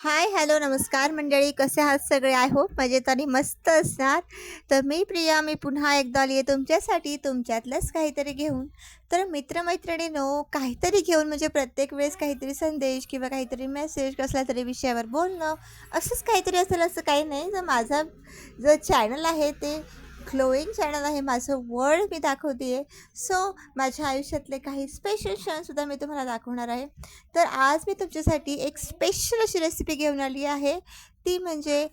हाय, hello, नमस्कार मंडळी. कसे आहात सगळे? आय होप मजेत आणि मस्त असणार. तर मी प्रिया, मी पुन्हा एकदा आली आहे तुमच्यासाठी तुमच्यातलंच काहीतरी घेऊन. तर मित्रमैत्रिणींनो, काहीतरी घेऊन म्हणजे प्रत्येक वेळेस काहीतरी संदेश किंवा काहीतरी मेसेज कसल्या तरी विषयावर बोलणं, असंच काहीतरी असेल असं काही नाही. तर माझा जो चॅनल आहे ते ग्लोईंग चॅनल आहे. माझं वर्ल्ड मी दाखवते आहे. सो माझ्या आयुष्यातले काही स्पेशल क्षणसुद्धा मी तुम्हाला दाखवणार आहे. तर आज मी तुमच्यासाठी एक स्पेशल अशी रेसिपी घेऊन आली आहे. ती म्हणजे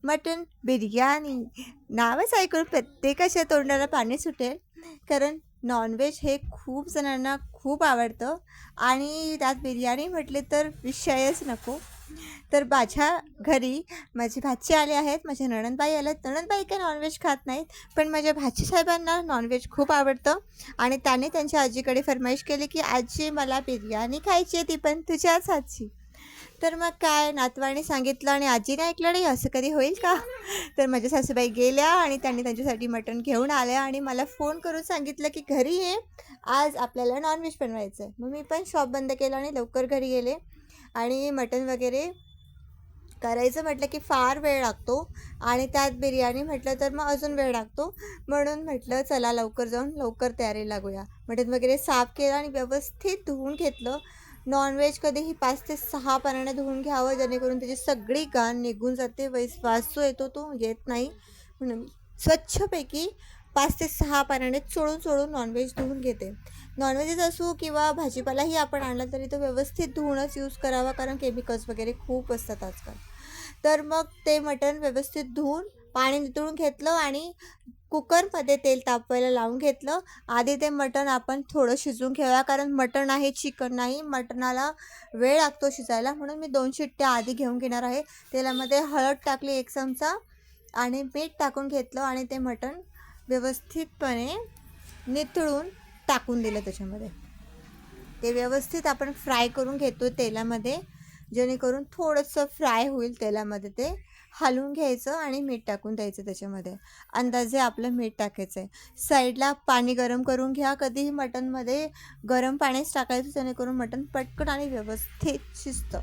मटण बिर्याणी. नावच ऐकून प्रत्येकाच्या तोंडाला पाणी सुटेल. कारण नॉनव्हेज हे खूप जणांना खूप आवडतं आणि त्यात बिर्याणी म्हटले तर विषयच नको. तर माझ्या घरी माझे भाचे आले आहेत, माझ्या नणंदबाई आल्या आहेत. नणंदबाई काही नॉनव्हेज खात नाहीत, पण माझ्या भाचीसाहेबांना नॉनव्हेज खूप आवडतं आणि त्यांनी त्यांच्या आजीकडे फरमाईश केली, की "आजी मला बिर्याणी खायची आहे, ती पण तुझ्याच हातची." तर मग काय नातवाने सांगितलं आणि आजीने ऐकलं नाही, असं कधी होईल का? तर माझ्या सासूबाई गेल्या आणि त्यांनी त्यांच्यासाठी मटण घेऊन आल्या आणि मला फोन करून सांगितलं, की "घरी ये, आज आपल्याला नॉनव्हेज बनवायचं आहे." मग मी पण शॉप बंद केलं आणि लवकर घरी गेले आणि मटण वगैरे करायचं म्हटलं की फार वेळ लागतो आणि त्यात बिर्याणी म्हटलं तर मग अजून वेळ लागतो. म्हणून म्हटलं चला लवकर जाऊन लवकर तयारी लागूया. मटण वगैरे साफ केलं आणि व्यवस्थित धुवून घेतलं. नॉनव्हेज कधीही 5 ते 6 पाण्याने धुवून घ्यावं, जेणेकरून त्याची सगळी घाण निघून जाते. वास जो येतो तो येत नाही. म्हणून स्वच्छपैकी 5 ते 6 पाण्याने चोळून नॉनव्हेज धुवून घेते. नॉनव्हेजच असो किंवा भाजीपालाही आपण आणला तरी तो व्यवस्थित धुवूनच यूज करावा, कारण केमिकल्स वगैरे खूप असतात आजकाल. तर मग ते मटण व्यवस्थित धुवून पाणी नितळून घेतलं आणि कुकरमध्ये तेल तापवायला लावून घेतलं. आधी ते मटण आपण थोडं शिजवून घेऊया, कारण मटण आहे, चिकन नाही. मटणाला वेळ लागतो शिजायला, म्हणून मी 2 शिट्ट्या आधी घेऊन घेणार आहे. तेलामध्ये हळद टाकली 1 चमचा आणि मीठ टाकून घेतलं आणि ते मटण व्यवस्थितपणे नितळून टाकून दिलं त्याच्यामध्ये. ते व्यवस्थित आपण फ्राय करून घेतो तेलामध्ये, जेणेकरून थोडंसं फ्राय होईल तेलामध्ये. ते हलवून घ्यायचं आणि मीठ टाकून द्यायचं त्याच्यामध्ये. अंदाजे आपलं मीठ टाकायचं आहे. साईडला पाणी गरम करून घ्या. कधीही मटणमध्ये गरम पाणीच टाकायचं, जेणेकरून मटण पटकन आणि व्यवस्थित शिजतं.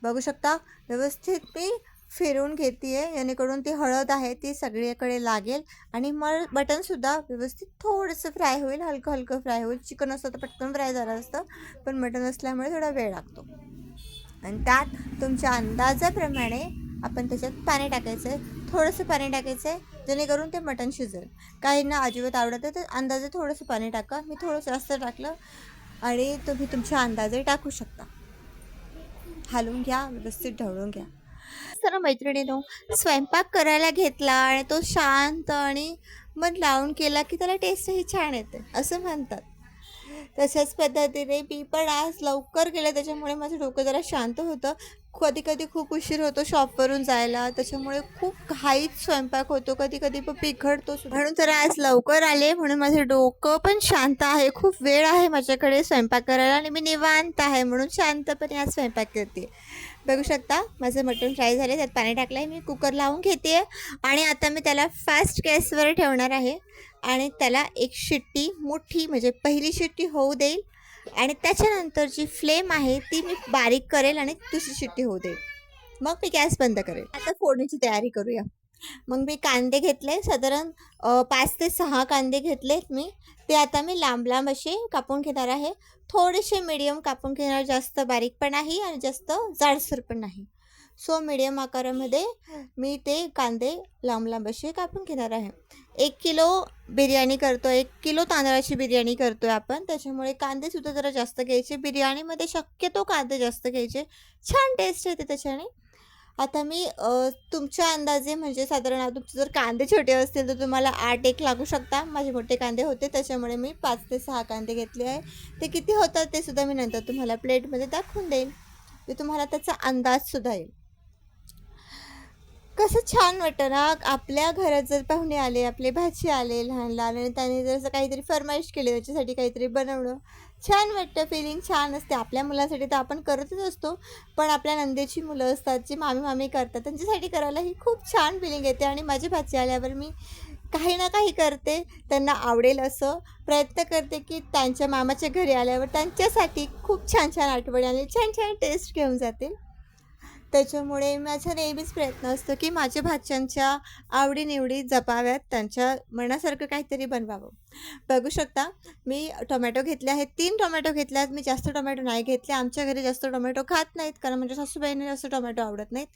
बघू शकता व्यवस्थित मी फिरवून घेते आहे, जेणेकरून ती हळद आहे ती सगळीकडे लागेल आणि मटणसुद्धा व्यवस्थित थोडंसं फ्राय होईल, हलकं हलकं फ्राय होईल. चिकन असतं तर पटकन फ्राय झालं असतं, पण मटण असल्यामुळे थोडा वेळ लागतो. आणि त्यात तुमच्या अंदाजाप्रमाणे आपण त्याच्यात पाणी टाकायचं आहे. थोडंसं पाणी टाकायचं आहे, जेणेकरून ते मटण शिजेल. काहींना अजिबात आवडत आहे तर अंदाजे थोडंसं पाणी टाका. मी थोडंसं जास्त टाकलं आणि तुम्ही तुमच्या अंदाजे टाकू शकता. हलवून घ्या, व्यवस्थित ढवळून घ्या. सर्व मैत्रिणींनो, स्वयंपाक करायला घेतला आणि तो शांत आणि मन लावून केला की त्याला टेस्टही छान येते असं म्हणतात. तशाच पद्धतीने मी पण आज लवकर गेले, त्याच्यामुळे माझं डोकं जरा शांत होतं. कधी-कधी खूप उशीर होतो शॉपवरून जायला, त्याच्यामुळे खूप घाईत स्वयंपाक होतो, कधी-कधी पण बिघडतो सुद्धा. म्हणून तर आज लवकर आले, म्हणून माझं डोकं पण शांत आहे. खूप वेळ आहे माझ्याकडे स्वयंपाक करायला आणि मी निवांत आहे, म्हणून शांतपणे आज स्वयंपाक करते. बघू शकता माझं मटण फ्राय झाले, त्यात पाणी टाकलं आहे. मी कुकर लावून घेते आणि आता मी त्याला फास्ट गॅसवर ठेवणार आहे आणि त्याला एक शिट्टी मोठी म्हणजे पहिली शिट्टी होऊ देईल आणि त्याच्यानंतर जी फ्लेम आहे ती मी बारीक करेल आणि दुसरी शिट्टी होऊ देईल. मग मी गॅस बंद करेल. आता फोडणीची तयारी करूया. मग मी कांदे घेतले साधारण 5 ते 6 कांदे घेतलेत मी. ते आता मी लांब-लांब असे कापून घेणार आहे. थोडेसे मीडियम कापून घेणार, जास्त बारीक पण नाही आणि जास्त जाडसर पण नाही. सो मीडियम आकारामध्ये मी ते कांदे लांब-लांब असे कापून घेणार आहे. 1 किलो बिर्याणी करतो, 1 किलो तांदळाची बिर्याणी करतो आहे आपण. त्याच्यामुळे कांदेसुद्धा जरा जास्त घ्यायचे. बिर्याणीमध्ये शक्यतो कांदे जास्त घ्यायचे. छान टेस्ट येते त्याच्याने. आता मी तुमच्या अंदाजे म्हणजे साधारण तुमचे जर कांदे छोटे असतील तर तुम्हाला 8-1 लागू शकता. माझे मोठे कांदे होते त्याच्यामुळे मी 5 ते 6 कांदे घेतले आहे. ते किती होतात ते सुद्धा मी नंतर तुम्हाला प्लेटमध्ये दाखवून देईन. ते तुम्हाला त्याचा अंदाजसुद्धा येईल. कसं छान वाटतं ना, आपल्या घरात जर पाहुणे आले, आपले भाची आले लहान-लहान आणि त्याने जर असं काहीतरी फर्माईश केली त्याच्यासाठी काहीतरी बनवणं, छान वाटतं, फिलिंग छान असते. आपल्या मुलांसाठी तर आपण करतच असतो, पण आपल्या नंदेची मुलं असतात, जी मामी-मामी करतात, त्यांच्यासाठी करायला ही खूप छान फिलिंग येते आणि माझी भाची आल्यावर मी काही ना काही करते, त्यांना आवडेल असं. प्रयत्न करते, की त्यांच्या मामाच्या घरी आल्यावर त्यांच्यासाठी खूप छान-छान आठवणी आणि छान-छान टेस्ट घेऊन जाते. त्याच्यामुळे माझा नेहमीच प्रयत्न असतो की माझ्या भाच्यांच्या आवडीनिवडी जपाव्यात, त्यांच्या मनासारखं काहीतरी बनवावं. बघू शकता मी टोमॅटो घेतले आहेत, 3 टोमॅटो घेतले आहेत. मी जास्त टोमॅटो नाही घेतले. आमच्या घरी जास्त टोमॅटो खात नाहीत, कारण माझ्या सासूबाईंना जास्त टोमॅटो आवडत नाहीत.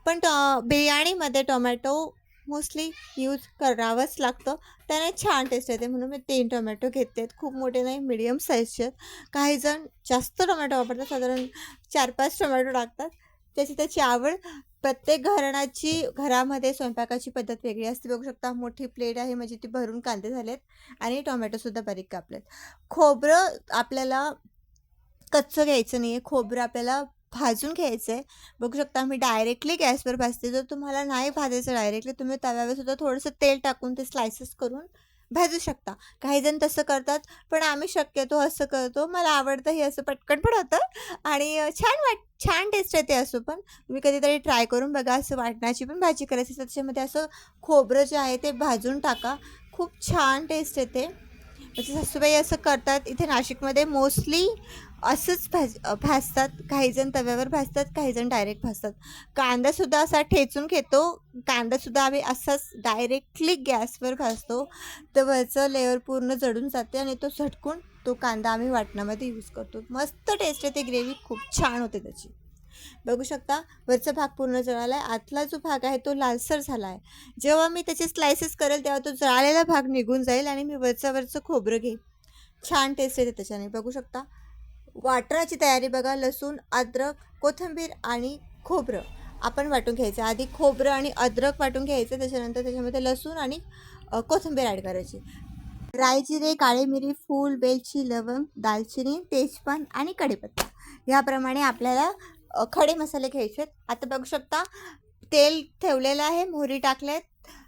पण बिर्याणीमध्ये टोमॅटो मोस्टली यूज करावंच लागतं. त्याने छान टेस्ट येते, म्हणून मी 3 टोमॅटो घेतले आहेत. खूप मोठे नाही, मीडियम साईजचे आहेत. काही जण जास्त टोमॅटो वापरतात, साधारण 4-5 टोमॅटो टाकतात. त्याची त्याची आवड. प्रत्येक घरामध्ये स्वयंपाकाची पद्धत वेगळी असते. बघू शकता मोठी प्लेट आहे, म्हणजे ती भरून कांदे झालेत आणि टोमॅटोसुद्धा बारीक कापलेत. खोबरं आपल्याला कच्चं घ्यायचं नाही आहे, खोबरं आपल्याला भाजून घ्यायचं आहे. बघू शकता मी डायरेक्टली गॅसवर भाजते. जर तुम्हाला नाही भाजायचं डायरेक्टली, तुम्ही तव्यावरसुद्धा थोडंसं तेल टाकून ते स्लायसेस करून भाजू शकता. काही जण तसं करतात, पण आम्ही शक्यतो असं करतो. मला आवडतं हे, असं पटकन पण होतं आणि छान टेस्ट येते. असं पण तुम्ही कधीतरी ट्राय करून बघा. असं वाटणाची पण भाजी करायची असेल, त्याच्यामध्ये असं खोबरं जे आहे ते भाजून टाका, खूप छान टेस्ट येते. माझी सासूबाई असं करतात. इथे नाशिकमध्ये मोस्टली असंच भाजतात. काहीजण तव्यावर भाजतात, काहीजण डायरेक्ट भाजतात. कांदासुद्धा असा ठेचून घेतो. कांदासुद्धा आम्ही असाच डायरेक्टली गॅसवर भाजतो. तर वरचं लेअर पूर्ण जळून जाते आणि तो झटकून तो कांदा आम्ही वाटणामध्ये यूज करतो. मस्त टेस्ट येते, ग्रेव्ही खूप छान होते त्याची. बघू शकता वरचा भाग पूर्ण जळाला आहे, आतला जो भाग आहे तो लालसर झाला आहे. जेव्हा मी त्याचे स्लायसेस करेल तेव्हा तो जळालेला भाग निघून जाईल आणि मी वरचं खोबरं घेईन. छान टेस्ट येते त्याच्याने. बघू शकता वाटणाची तयारी बघा. लसूण, अद्रक, कोथिंबीर आणि खोबरं आपण वाटून घ्यायचं. आधी खोबरं आणि अद्रक वाटून घ्यायचं, त्याच्यानंतर त्याच्यामध्ये लसूण आणि कोथिंबीर ॲड करायची. राई, जिरे, काळी मिरी, फूल, वेलची, लवंग, दालचिनी, तेजपान आणि कढीपत्ता याप्रमाणे आपल्याला खडे मसाले घ्यायचे आहेत. आता बघू शकता तेल ठेवलेलं आहे, मोहरी टाकलेत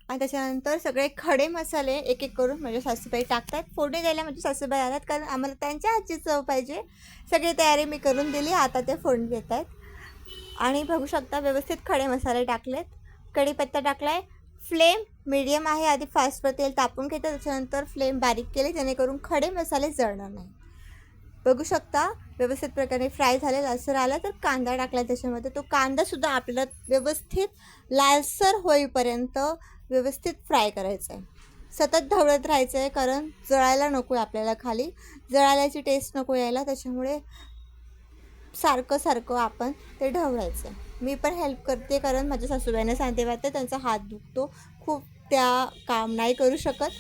आणि त्याच्यानंतर सगळे खडे मसाले एक एक करून माझ्या सासूबाई टाकतात. फोडणी द्यायला माझ्या सासूबाई आल्यात, कारण आम्हाला त्यांच्या हातची चव पाहिजे. सगळी तयारी मी करून दिली, आता ते फोडणी देत आहेत. आणि बघू शकता व्यवस्थित खडे मसाले टाकलेत, कढीपत्ता टाकला आहे. फ्लेम मीडियम आहे. आधी फास्टवर तेल तापून घेतं, त्याच्यानंतर फ्लेम बारीक केले, जेणेकरून खडे मसाले जळणार नाही. बघू शकता व्यवस्थित प्रकारे फ्राय झाले. लालसर आला तर कांदा टाकला त्याच्यामध्ये. तो कांदासुद्धा आपल्याला व्यवस्थित लालसर होईपर्यंत व्यवस्थित फ्राय करायचं आहे. सतत ढवळत राहायचं आहे, कारण जळायला नको आहे आपल्याला, खाली जळाल्याची टेस्ट नको यायला. त्याच्यामुळे सारखं आपण ते ढवळायचं आहे. मी पण हेल्प करते, कारण माझ्या सासूबाईंना सांगते वाटतं, त्यांचा हात दुखतो खूप, त्या काम नाही करू शकत.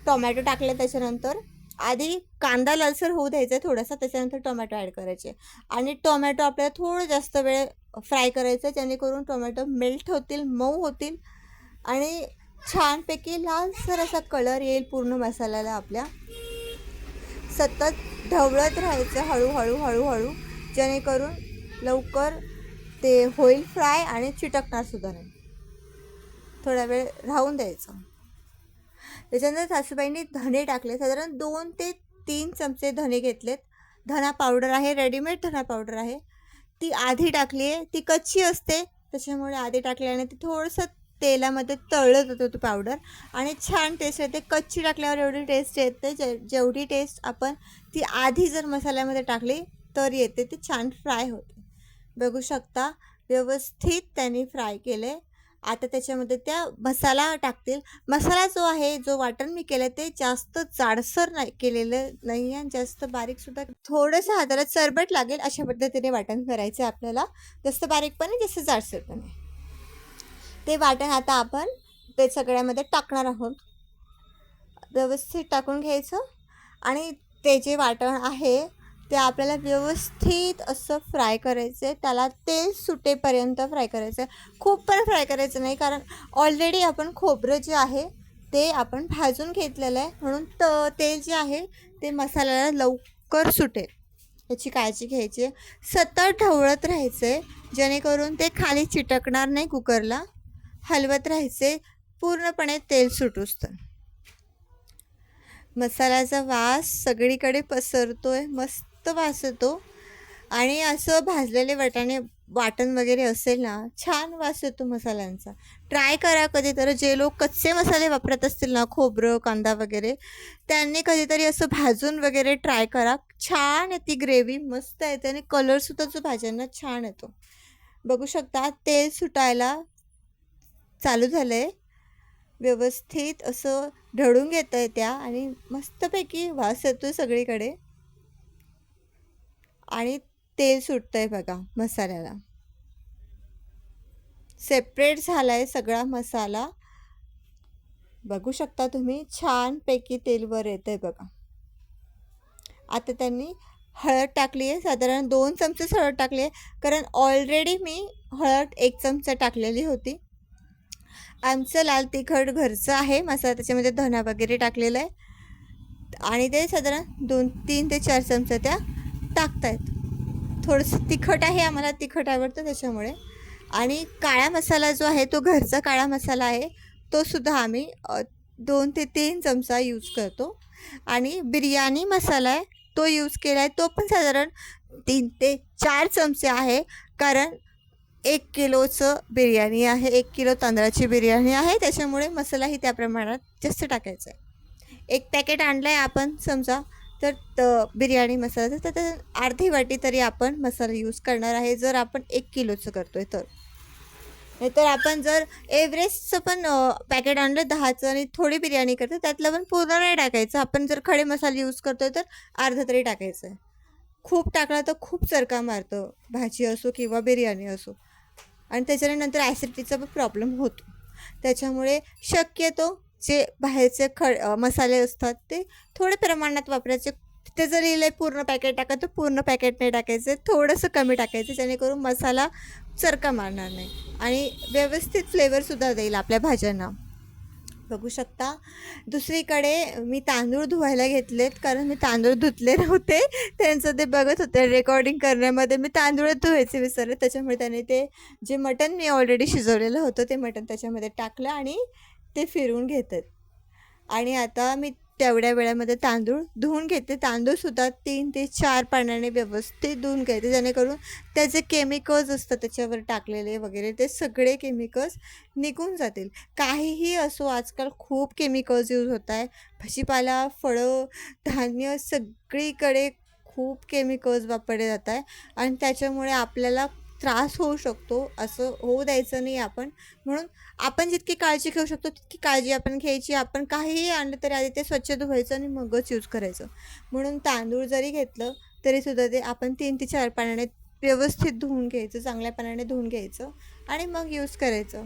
टोमॅटो टाकले त्याच्यानंतर आधी कांदा लालसर होऊ द्यायचा आहे थोडासा, त्याच्यानंतर टोमॅटो ॲड करायचे आणि टोमॅटो आपल्याला थोडं जास्त वेळ फ्राय करायचं, जेणेकरून टोमॅटो मेल्ट होतील, मऊ होतील आणि छानपैकी लालसर असा कलर येईल पूर्ण मसाल्याला आपल्या. सतत ढवळत राहायचं हळूहळू, जेणेकरून लवकर ते होईल फ्राय आणि चिटकणारसुद्धा नाही. थोडा वेळ राहून द्यायचं. त्याच्यानंतर सासूबाईंनी धणे टाकले, साधारण 2 ते 3 चमचे धणे घेतलेत. धना पावडर आहे, रेडीमेड धना पावडर आहे, ती आधी टाकली आहे. ती कच्ची असते, त्याच्यामुळे आधी टाकल्याने ती थोडंसं तेलामध्ये तळलं जातं ती पावडर आणि छान टेस्ट येते. कच्ची टाकल्यावर एवढी टेस्ट येते जेवढी टेस्ट आपण ती आधी जर मसाल्यामध्ये टाकली तर येते, ती छान फ्राय होते. बघू शकता व्यवस्थित त्यांनी फ्राय केले. आता त्याच्यामध्ये त्या मसाला टाकतील. मसाला जो आहे, जो वाटण मी केलं ते जास्त जाडसर नाही केलेलं नाही आहे, जास्त बारीकसुद्धा. थोडंसं हाताला चरबट लागेल अशा पद्धतीने वाटण करायचं आहे आपल्याला. जास्त बारीक पण नाही, जास्त जाडसर पण नाही. ते वाटण आता आपण ते सगळ्यामध्ये टाकणार आहोत. व्यवस्थित टाकून घ्यायचं आणि ते जे वाटण आहे ते आपल्याला व्यवस्थित असं फ्राय करायचं आहे. त्याला तेल सुटेपर्यंत फ्राय करायचं आहे. खूप पण फ्राय करायचं नाही, कारण ऑलरेडी आपण खोबरं जे आहे ते आपण भाजून घेतलेलं आहे, म्हणून तेल जे आहे ते मसाल्याला लवकर सुटेल, याची काळजी घ्यायची आहे. सतत ढवळत राहायचं आहे, जेणेकरून ते खाली चिटकणार नाही. कुकरला हलवत राहायचे पूर्णपणे तेल सुटूस तर. मसाल्याचा वास सगळीकडे पसरतोय, मस्त वास येतो आणि असं भाजलेले वाटण वगैरे असेल ना, छान वास येतो मसाल्यांचा. ट्राय करा कधीतरी. जे लोक कच्चे मसाले वापरत असतील ना, खोबरं, कांदा वगैरे, त्यांनी कधीतरी असं भाजून वगैरे ट्राय करा. छान येते ग्रेव्ही, मस्त येते आणि कलरसुद्धा जो भाज्यांना छान येतो. बघू शकता तेल सुटायला चालू झालं आहे. व्यवस्थित असं ढळून घेत आहे त्या आणि मस्तपैकी वास येतो सगळीकडे आणि तेल सुटतं आहे बघा मसाल्याला. सेपरेट झाला आहे सगळा मसाला. बघू शकता तुम्ही छानपैकी तेल वर येत आहे बघा. आता त्यांनी हळद टाकली आहे, साधारण 2 चमचेच हळद टाकली आहे, कारण ऑलरेडी मी हळद 1 चमचा टाकलेली होती. आमचं लाल तिखट घरचं आहे मसाला, त्याच्यामध्ये धना वगैरे टाकलेला आहे आणि ते साधारण 3 ते 4 चमचे त्या टाकतायत. थोडंसं तिखट आहे, आम्हाला तिखट आवडतं त्याच्यामुळे. आणि काळा मसाला जो आहे तो घरचा काळा मसाला आहे, तो सुद्धा आम्ही 2 ते 3 चमचा यूज करतो. आणि बिर्याणी मसाला आहे तो यूज केला आहे, तो पण साधारण 3 ते 4 चमचे आहे, कारण 1 किलोचं बिर्याणी आहे, 1 किलो तांदळाची बिर्याणी आहे, त्याच्यामुळे मसालाही त्या प्रमाणात जास्त टाकायचा आहे. 1 पॅकेट आणलं आहे आपण समजा, तर बिर्याणी मसाला तर अर्धी वाटी तरी आपण मसाला यूज करणार आहे, जर आपण 1 किलोचं करतो आहे तर. नाहीतर आपण जर एव्हरेस्टचं पण पॅकेट आणलं 10चं आणि थोडी बिर्याणी करतो, त्यातलं पण पूर्ण नाही टाकायचं. आपण जर खडे मसाले यूज करतो आहे तर अर्धा तरी टाकायचं आहे. खूप टाकला तर खूप चरका मारतं, भाजी असो किंवा बिर्याणी असो, आणि त्याच्यानंतर ॲसिडिटीचा पण प्रॉब्लेम होतो. त्याच्यामुळे शक्यतो जे बाहेरचे मसाले असतात ते थोडे प्रमाणात वापरायचे. तिथे जर लिहिलं आहे पूर्ण पॅकेट टाका तर पूर्ण पॅकेट नाही टाकायचं, थोडंसं कमी टाकायचं, जेणेकरून मसाला चरका मारणार नाही आणि व्यवस्थित फ्लेवरसुद्धा देईल आपल्या भाज्यांना. बघू शकता दुसरीकडे मी तांदूळ धुवायला घेतलेत, कारण मी तांदूळ धुतले नव्हते. त्यांचं ते बघत होते रेकॉर्डिंग करण्यामध्ये मी तांदूळ धुवायचे विसरले, त्याच्यामुळे त्याने ते जे मटण मी ऑलरेडी शिजवलेलं होतं ते मटण त्याच्यामध्ये टाकलं आणि ते फिरवून घेतात. आणि आता मी तेवढ्या वेळामध्ये तांदूळ धुवून घेते. तांदूळसुद्धा 3 ते 4 पाण्याने व्यवस्थित धुवून घ्यायचे, जेणेकरून त्याचे केमिकल्स असतात त्याच्यावर टाकलेले वगैरे ते सगळे केमिकल्स निघून जातील. काहीही असो, आजकाल खूप केमिकल्स यूज होत आहे. भाजीपाला, फळं, धान्य सगळीकडे खूप केमिकल्स वापरले जात आहे आणि त्याच्यामुळे आपल्याला त्रास होऊ शकतो. असं होऊ द्यायचं नाही आपण. म्हणून आपण जितकी काळजी घेऊ शकतो तितकी काळजी आपण घ्यायची. आपण काहीही आणलं तरी आधी ते स्वच्छ धुवायचं आणि मगच यूज करायचं. म्हणून तांदूळ जरी घेतलं तरीसुद्धा ते आपण 3 ते 4 पाण्याने व्यवस्थित धुवून घ्यायचं, चांगल्या पाण्याने धुवून घ्यायचं आणि मग यूज करायचं.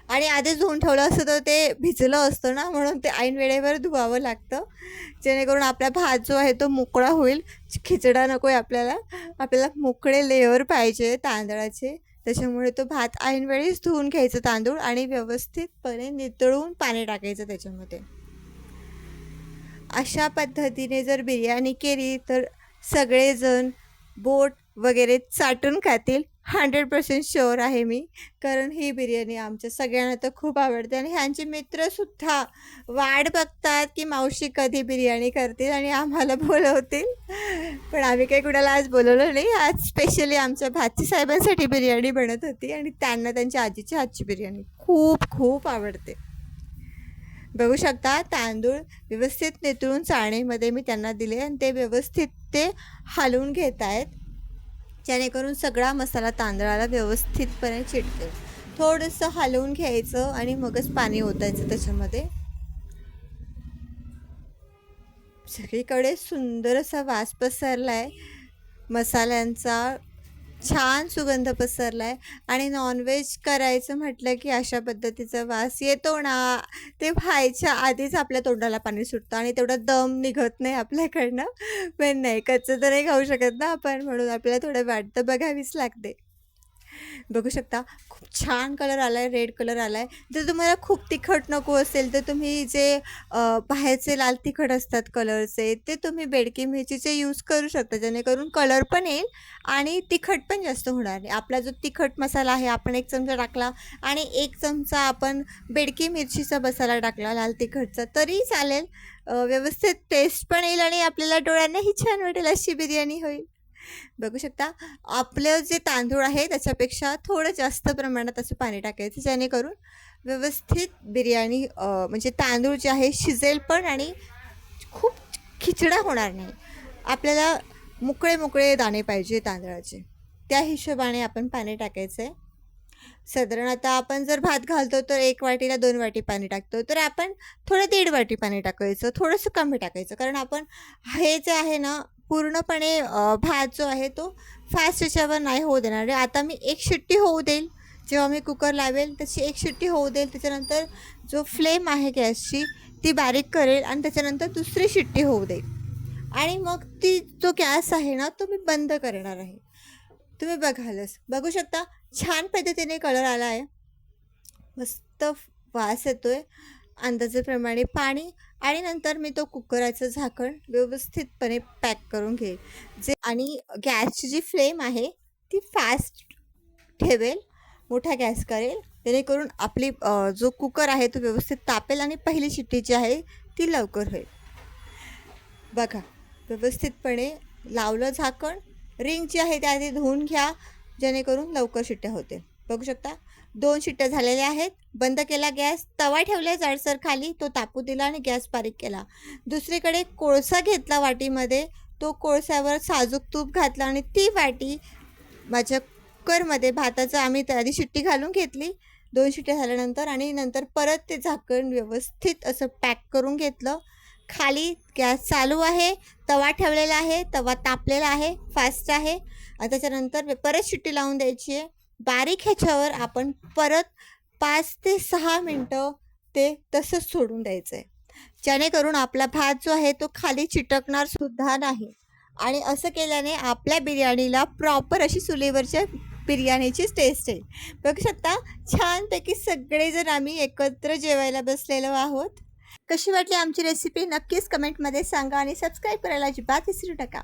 आणि आधीच धुवून ठेवलं असतं तर ते भिजलं असतं ना, म्हणून ते ऐन वेळेवर धुवावं लागतं, जेणेकरून आपला भात जो आहे तो मोकळा होईल. खिचडा नको आहे आपल्याला, आपल्याला मोकळे लेयर पाहिजे तांदळाचे. त्याच्यामुळे तो भात ऐनवेळीच धुवून घ्यायचं तांदूळ आणि व्यवस्थितपणे नितळून पाणी टाकायचं त्याच्यामध्ये. अशा पद्धतीने जर बिर्याणी केली तर सगळेजण बोट वगैरे चाटून खातील, 100% शुअर आहे मी. कारण ही बिर्याणी आमच्या सगळ्यांना तर खूप आवडते आणि ह्यांचे मित्रसुद्धा वाट बघतात की मावशी कधी बिर्याणी करतील आणि आम्हाला बोलवतील. पण आम्ही काही कुणाला आज बोलवलं नाही. आज स्पेशली आमच्या भाची साहेबांसाठी बिर्याणी बनत होती आणि त्यांना त्यांच्या आजीच्या हातची बिर्याणी खूप खूप आवडते. बघू शकता तांदूळ व्यवस्थित नितळून चाळणीमध्ये मी त्यांना दिले आणि ते व्यवस्थित ते हलवून घेत आहेत, जेणेकरून सगळा मसाला तांदळाला व्यवस्थितपणे चिटकेल. थोडंसं हलवून घ्यायचं आणि मगच पाणी ओतायचं त्याच्यामध्ये. सगळीकडे सुंदर असा वास पसरला आहे मसाल्यांचा, छान सुगंध पसरला आहे. आणि नॉनव्हेज करायचं म्हटलं की अशा पद्धतीचा वास येतो ना, ते व्हायच्या आधीच आपल्या तोंडाला पाणी सुटतं आणि तेवढा दम निघत नाही आपल्याकडनं. पण नाही, कच्चं तर नाही खाऊ शकत ना आपण, म्हणून आपल्याला थोडं वाट तर बघावीच लागते. बघू शकता खूप छान कलर आला आहे, रेड कलर आला आहे. जर तुम्हाला खूप तिखट नको असेल तर तुम्ही जे बाहेरचे लाल तिखट असतात कलरचे, ते तुम्ही बेडकी मिरचीचे यूज करू शकता, जेणेकरून कलर पण येईल आणि तिखट पण जास्त होणार नाही. आपला जो तिखट मसाला आहे आपण 1 चमचा टाकला आणि 1 चमचा आपण बेडकी मिरचीचा मसाला टाकला लाल तिखटचा तरी चालेल. व्यवस्थित टेस्ट पण येईल आणि आपल्याला डोळ्यांनाही छान वाटेल अशी बिर्याणी होईल. बघू शकता आपलं जे तांदूळ आहे त्याच्यापेक्षा थोडं जास्त प्रमाणात असं पाणी टाकायचं, जेणेकरून व्यवस्थित बिर्याणी म्हणजे तांदूळ जे आहे शिजेल पण आणि खूप खिचडा होणार नाही. आपल्याला मोकळे मोकळे दाणे पाहिजे तांदळाचे. त्या हिशोबाने आपण पाणी टाकायचं आहे. साधारण आता आपण जर भात घालतो तर 1 वाटीला 2 वाटी पाणी टाकतो, तर आपण थोडं 1.5 वाटी पाणी टाकायचं, थोडंसं कमी टाकायचं. कारण आपण हे जे आहे ना पूर्णपणे भात जो आहे तो फास्ट याच्यावर नाही होऊ देणार आहे. आता मी 1 शिट्टी होऊ देईल, जेव्हा मी कुकर लावेल तशी 1 शिट्टी होऊ देईल. त्याच्यानंतर जो फ्लेम आहे गॅसची ती बारीक करेल आणि त्याच्यानंतर दुसरी शिट्टी होऊ देईल आणि मग जो गॅस आहे ना तो मी बंद करणार आहे. तुम्ही बघू शकता छान पद्धतीने कलर आला आहे, मस्त वास येतोय, अंदाजाप्रमाणे पाणी आणि नंतर मी तो कुकराचं झाकण व्यवस्थितपणे पॅक करून घेईल आणि गॅसची जी फ्लेम आहे ती फास्ट ठेवेल, मोठा गॅस करेल, जेणेकरून आपली जो कुकर आहे तो व्यवस्थित तापेल आणि पहिली शिट्टी जी आहे ती लवकर होईल. बघा व्यवस्थितपणे लावलं झाकण, रिंग जी आहे ती आधी धुवून घ्या जेणेकरून लवकर शिट्ट्या होते. बघू शकता 2 शिट्ट्या झालेल्या आहेत. बंद केला गॅस, तवा ठेवला जाडसर खाली, तो तापू दिला आणि गॅस बारीक केला. दुसरीकडे कोळसा घेतला वाटीमध्ये, तो कोळशावर साजूक तूप घातला आणि ती वाटी माझ्या कुकरमध्ये भाताचं आम्ही आधी शिट्टी घालून घेतली 2 शिट्ट्या झाल्यानंतर आणि नंतर परत ते झाकण व्यवस्थित असं पॅक करून घेतलं. खाली गॅस चालू आहे, तवा ठेवलेला आहे, तवा तापलेला आहे, फास्ट आहे आणि त्याच्यानंतर परत शिट्टी लावून द्यायची आहे. बारीक ह्याच्यावर आपण परत 5 ते 6 मिनटं ते तसंच सोडून द्यायचं आहे, जेणेकरून आपला भात जो आहे तो खाली चिटकणार सुद्धा नाही आणि असं केल्याने आपल्या बिर्याणीला प्रॉपर अशी चुलीवरच्या बिर्याणीचीच टेस्ट येईल. बघू शकता छानपैकी सगळेजण आम्ही एकत्र जेवायला बसलेलो आहोत. कशी वाटली आमची रेसिपी नक्कीच कमेंटमध्ये सांगा आणि सबस्क्राईब करायला अजिबात विसरू नका.